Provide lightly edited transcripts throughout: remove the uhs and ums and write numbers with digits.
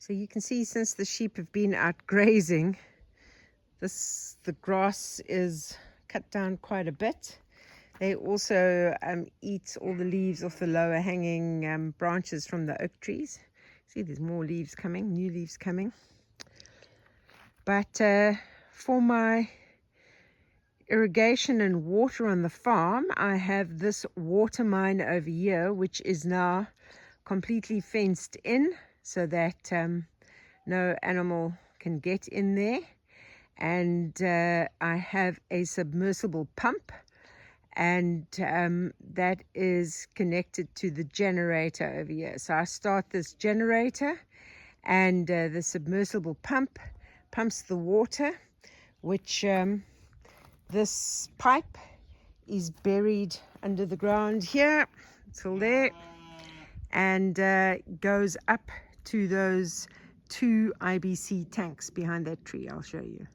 So you can see, since the sheep have been out grazing, the grass is cut down quite a bit. They also eat all the leaves off the lower hanging branches from the oak trees. See, there's more leaves coming, new leaves coming. But for my irrigation and water on the farm, I have this water mine over here, which is now completely fenced in so that no animal can get in there. And I have a submersible pump, and that is connected to the generator over here. So I start this generator, and the submersible pump pumps the water, which this pipe is buried under the ground here till there, and goes up to those 2 IBC tanks behind that tree. I'll show you.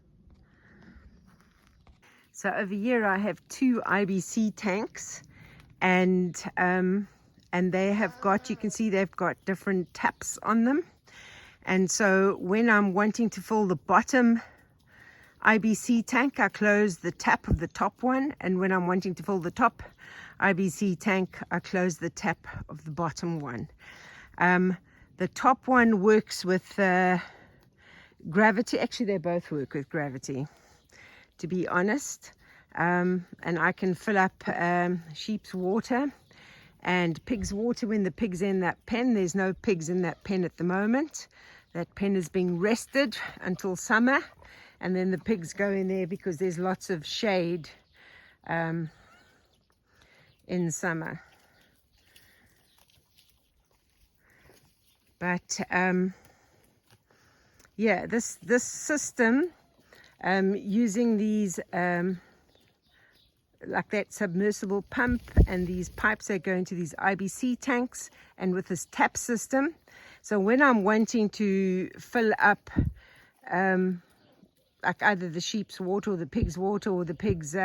So over here I have 2 IBC tanks, and they have got, you can see they've got different taps on them. And so when I'm wanting to fill the bottom IBC tank, I close the tap of the top one, and when I'm wanting to fill the top IBC tank, I close the tap of the bottom one. The top one works with gravity. Actually, they both work with gravity, to be honest. And I can fill up sheep's water and pig's water when the pig's in that pen. There's no pigs in that pen at the moment. That pen is being rested until summer, and then the pigs go in there because there's lots of shade in summer. But yeah, this system, using these like that submersible pump and these pipes that go into these IBC tanks, and with this tap system, so when I'm wanting to fill up like either the sheep's water or the pig's water or the pig's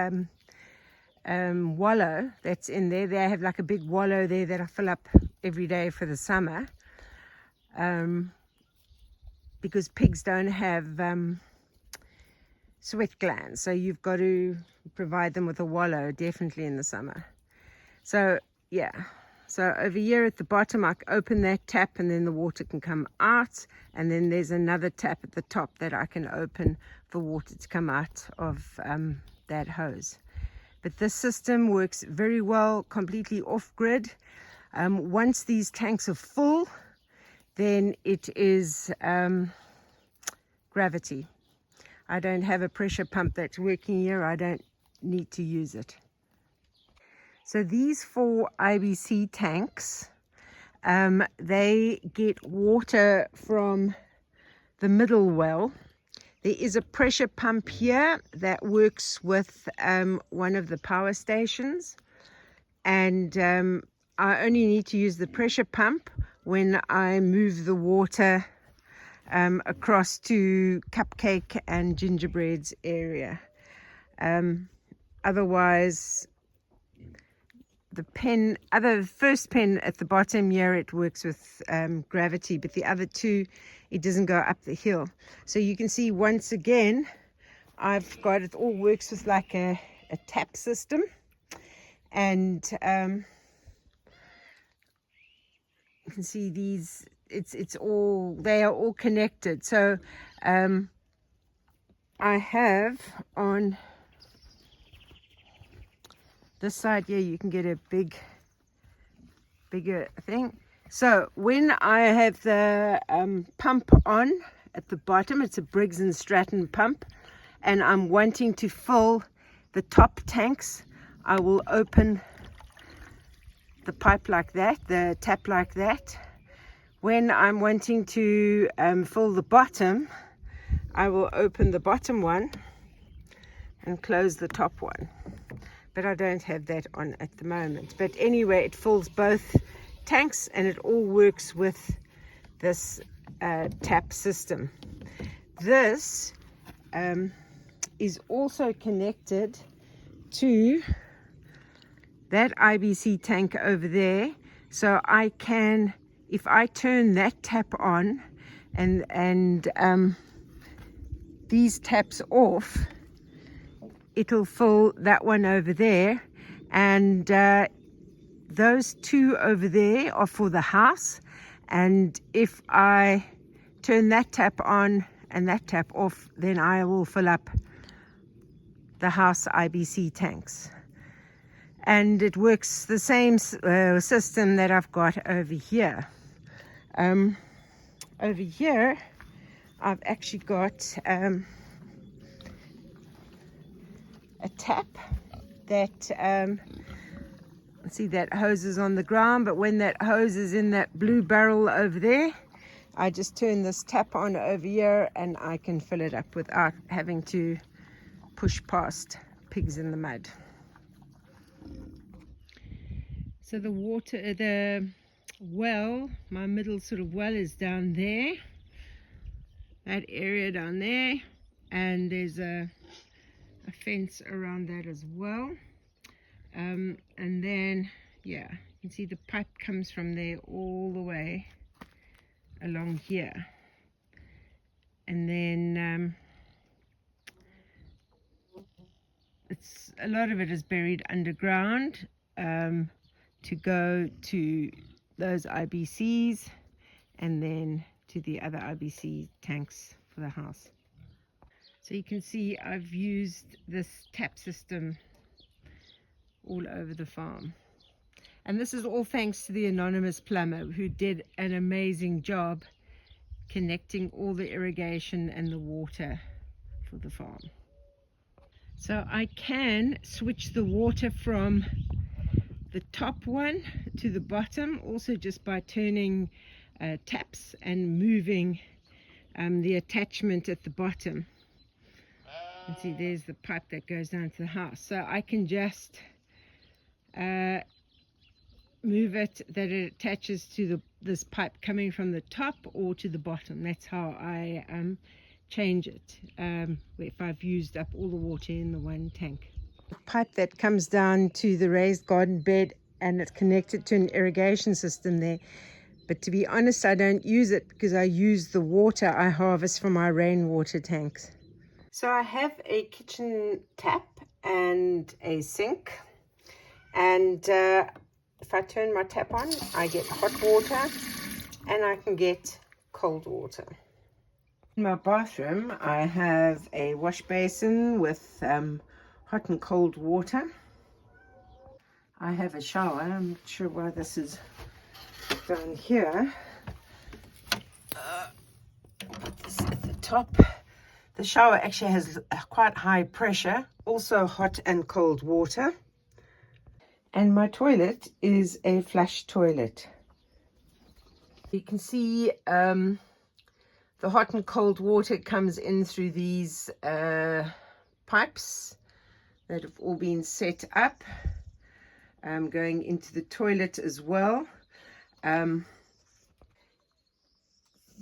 wallow that's in there, they have like a big wallow there that I fill up every day for the summer, because pigs don't have sweat glands, so you've got to provide them with a wallow definitely in the summer. So yeah, so over here at the bottom I open that tap and then the water can come out, and then there's another tap at the top that I can open for water to come out of that hose. But this system works very well, completely off-grid. Once these tanks are full, then it is gravity. I don't have a pressure pump that's working here. I don't need to use it. So these 4 IBC tanks, they get water from the middle well. There is a pressure pump here that works with one of the power stations, and I only need to use the pressure pump when I move the water across to Cupcake and Gingerbread's area. Otherwise, the first pen at the bottom here, it works with gravity, but the other 2, it doesn't go up the hill. So you can see once again, I've got it all works with like a tap system, and you can see these. They are all connected. So I have on this side here, you can get a bigger thing. So when I have the pump on at the bottom, it's a Briggs & Stratton pump, and I'm wanting to fill the top tanks, I will open the pipe like that, the tap like that. When I'm wanting to fill the bottom, I will open the bottom one and close the top one. But I don't have that on at the moment. But anyway, it fills both tanks, and it all works with this tap system. This is also connected to that IBC tank over there. So I can, if I turn that tap on, and these taps off, it'll fill that one over there, and those two over there are for the house. And if I turn that tap on and that tap off, then I will fill up the house IBC tanks. And it works the same system that I've got over here. Over here I've actually got a tap that see, that hose is on the ground, but when that hose is in that blue barrel over there, I just turn this tap on over here and I can fill it up without having to push past pigs in the mud. So the water, the well, my middle sort of well is down there, that area down there, and there's a fence around that as well. And then, yeah, you can see the pipe comes from there all the way along here. And then it's a lot of it is buried underground to go to those IBCs and then to the other IBC tanks for the house. So you can see I've used this tap system all over the farm. And this is all thanks to the anonymous plumber who did an amazing job connecting all the irrigation and the water for the farm. So I can switch the water from the top one to the bottom also just by turning taps and moving the attachment at the bottom. You can see there's the pipe that goes down to the house. So I can just move it that it attaches to this pipe coming from the top or to the bottom. That's how I change it if I've used up all the water in the one tank. The pipe that comes down to the raised garden bed, and it's connected to an irrigation system there. But to be honest, I don't use it because I use the water I harvest from my rainwater tanks. So I have a kitchen tap and a sink, and if I turn my tap on, I get hot water and I can get cold water. In my bathroom, I have a wash basin with hot and cold water. I have a shower. I'm not sure why this is down here. Put this at the top. The shower actually has quite high pressure, also hot and cold water. And my toilet is a flush toilet. You can see the hot and cold water comes in through these pipes that have all been set up, going into the toilet as well. The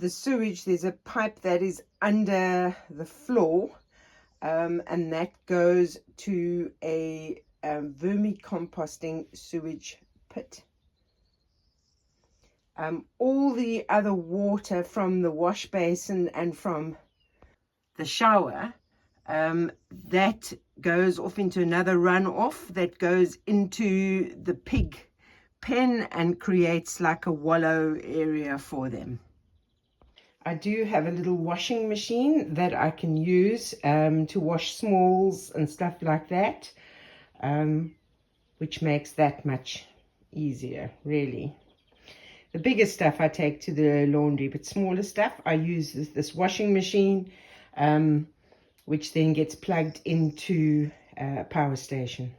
sewage, there's a pipe that is under the floor, and that goes to a vermicomposting sewage pit. All the other water from the wash basin and from the shower, that goes off into another runoff that goes into the pig pen and creates like a wallow area for them. I do have a little washing machine that I can use to wash smalls and stuff like that, which makes that much easier, really. The bigger stuff I take to the laundry, but smaller stuff I use this washing machine, which then gets plugged into a power station.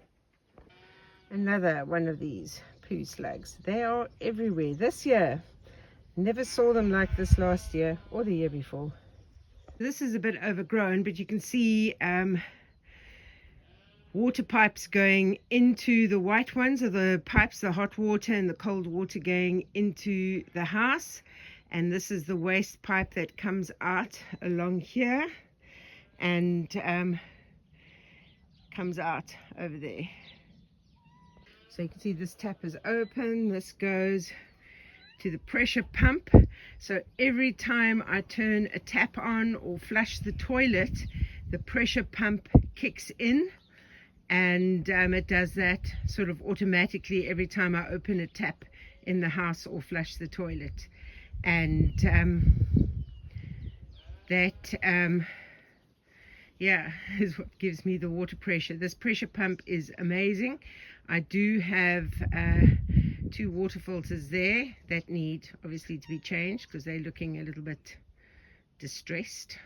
Another one of these poo slugs. They are everywhere this year. Never saw them like this last year or the year before. This is a bit overgrown, but you can see water pipes going into the white ones, or the pipes, the hot water and the cold water going into the house. And this is the waste pipe that comes out along here and comes out over there. So you can see this tap is open. This goes to the pressure pump. So every time I turn a tap on or flush the toilet, the pressure pump kicks in, and it does that sort of automatically every time I open a tap in the house or flush the toilet. And that yeah, is what gives me the water pressure. This pressure pump is amazing. I do have 2 water filters there that need obviously to be changed because they're looking a little bit distressed.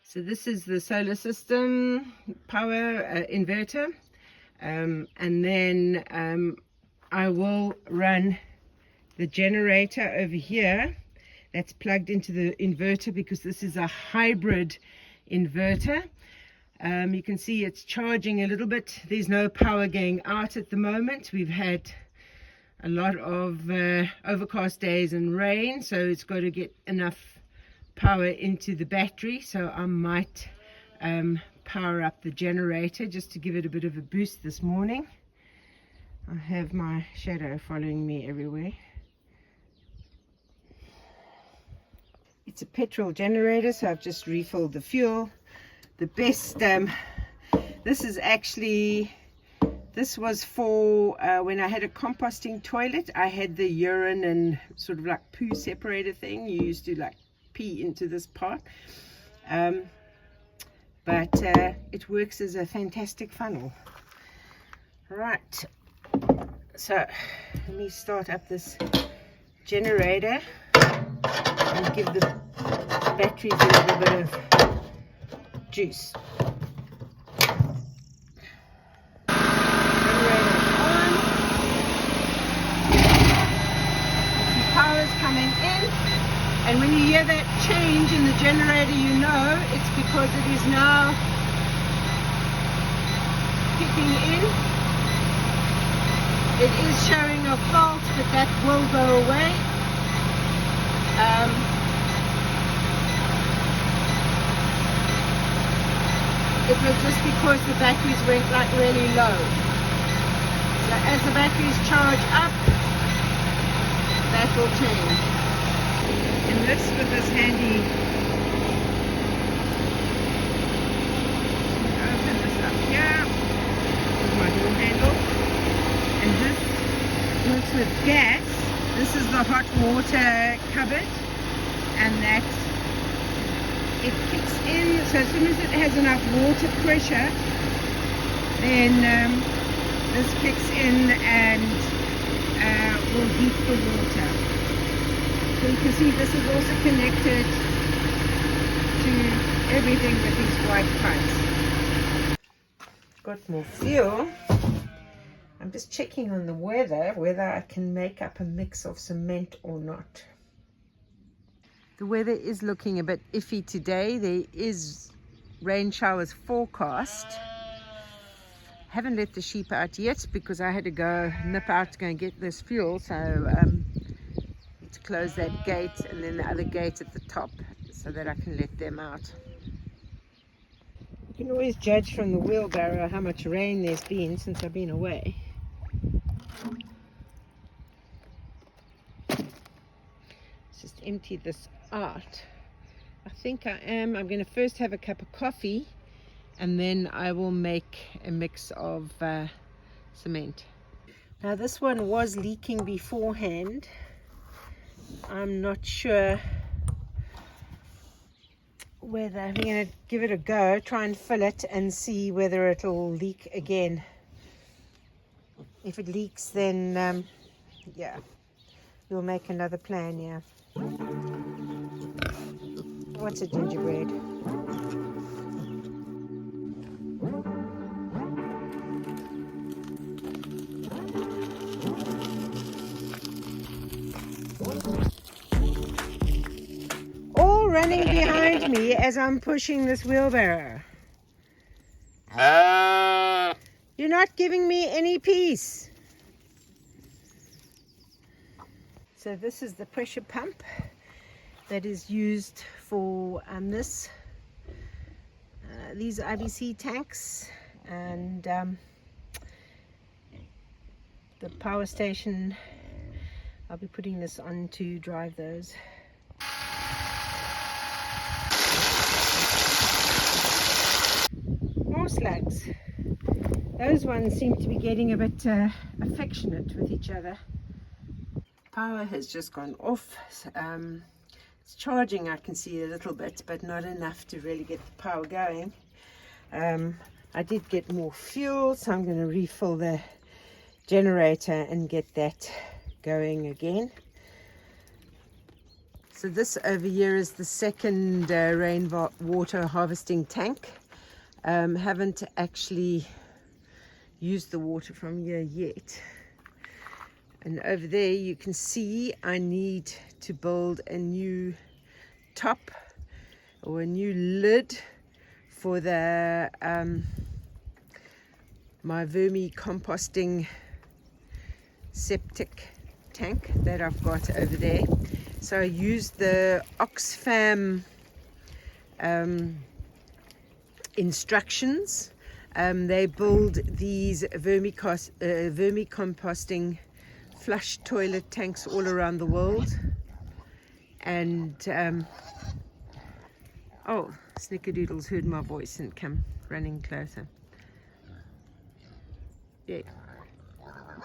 So this is the solar system power inverter, and then I will run the generator over here that's plugged into the inverter, because this is a hybrid inverter. You can see it's charging a little bit. There's no power going out at the moment. We've had a lot of overcast days and rain, so it's got to get enough power into the battery. So I might power up the generator just to give it a bit of a boost this morning. I have my shadow following me everywhere. It's a petrol generator, so I've just refilled the fuel. The best, this was for when I had a composting toilet. I had the urine and sort of like poo separator thing. You used to like pee into this part, but it works as a fantastic funnel. Right, so let me start up this generator and give the batteries a little bit of juice. Generator on. Power's coming in, and when you hear that change in the generator, you know it's because it is now kicking in. It is showing a fault, but that will go away. It was just because the batteries went like really low. So as the batteries charge up, that will change. And this with this handy, open this up here with my door handle, and this works with gas. This is the hot water cupboard, and that it kicks in. So as soon as it has enough water pressure, then this kicks in and will heat the water. So you can see this is also connected to everything with these white pipes. Got more fuel. I'm just checking on the weather, whether I can make up a mix of cement or not. The weather is looking a bit iffy today. There is rain showers forecast. Haven't let the sheep out yet because I had to go nip out to go and get this fuel. So to close that gate and then the other gate at the top so that I can let them out. You can always judge from the wheelbarrow how much rain there's been since I've been away. Let's just empty this out. I think I'm going to first have a cup of coffee, and then I will make a mix of cement. Now this one was leaking beforehand. I'm not sure whether I'm going to give it a go, try and fill it and see whether it'll leak again. If it leaks, then yeah, we'll make another plan. Yeah. What's a gingerbread? All running behind me as I'm pushing this wheelbarrow. You're not giving me any peace. So this is the pressure pump that is used for these IBC tanks, and the power station I'll be putting this on to drive those. More slugs. Those ones seem to be getting a bit affectionate with each other. Power has just gone off. It's charging, I can see a little bit, but not enough to really get the power going. I did get more fuel, so I'm going to refill the generator and get that going again. So this over here is the second rainwater harvesting tank. Haven't actually used the water from here yet. And over there you can see I need to build a new top or a new lid for the my vermicomposting septic tank that I've got over there. So I used the Oxfam instructions. They build these vermicomposting flush toilet tanks all around the world. And oh, Snickerdoodle's heard my voice and come running closer. Yeah,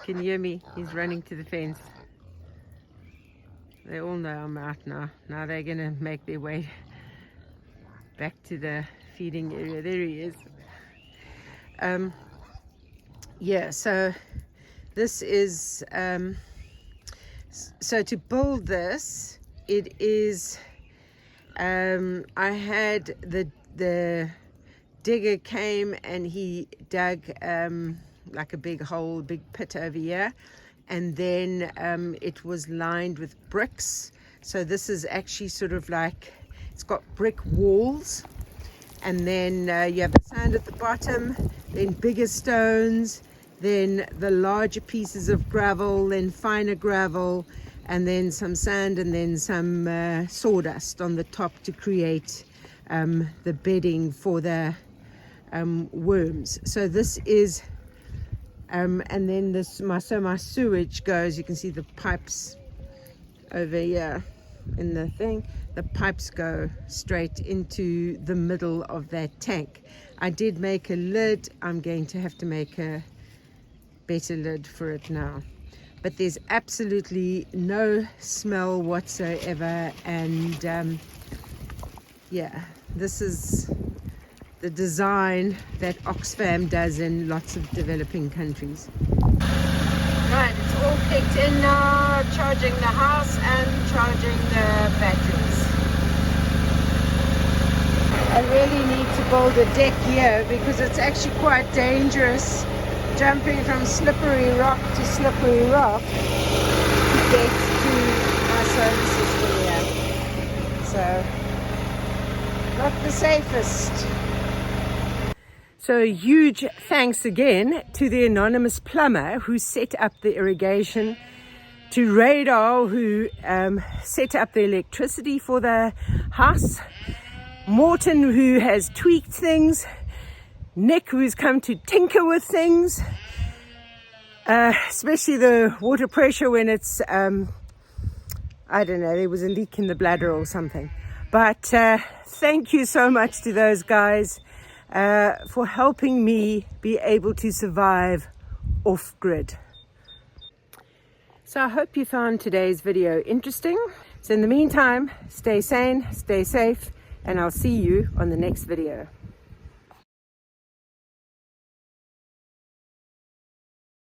can you hear me? He's running to the fence. They all know I'm out now. Now they're gonna make their way back to the feeding area. There he is. Yeah, so this is so to build this, it is I had the digger came and he dug like a big hole, big pit over here, and then it was lined with bricks. So this is actually sort of like, it's got brick walls, and then you have the sand at the bottom, then bigger stones, then the larger pieces of gravel, then finer gravel, and then some sand, and then some sawdust on the top to create the bedding for the worms. So this is and then this my sewage goes, you can see the pipes over here in the thing. The pipes go straight into the middle of that tank. I did make a lid. I'm going to have to make a better lid for it now, but there's absolutely no smell whatsoever. And yeah, this is the design that Oxfam does in lots of developing countries. Right, it's all kicked in now, charging the house and charging the batteries. I really need to build a deck here because it's actually quite dangerous jumping from slippery rock to slippery rock to get to our solar system here. So, not the safest. So huge thanks again to the anonymous plumber who set up the irrigation, to Radar who set up the electricity for the house, Morton who has tweaked things, Nick who's come to tinker with things, especially the water pressure when it's, I don't know, there was a leak in the bladder or something. But thank you so much to those guys for helping me be able to survive off-grid. So I hope you found today's video interesting. So in the meantime, stay sane, stay safe, and I'll see you on the next video.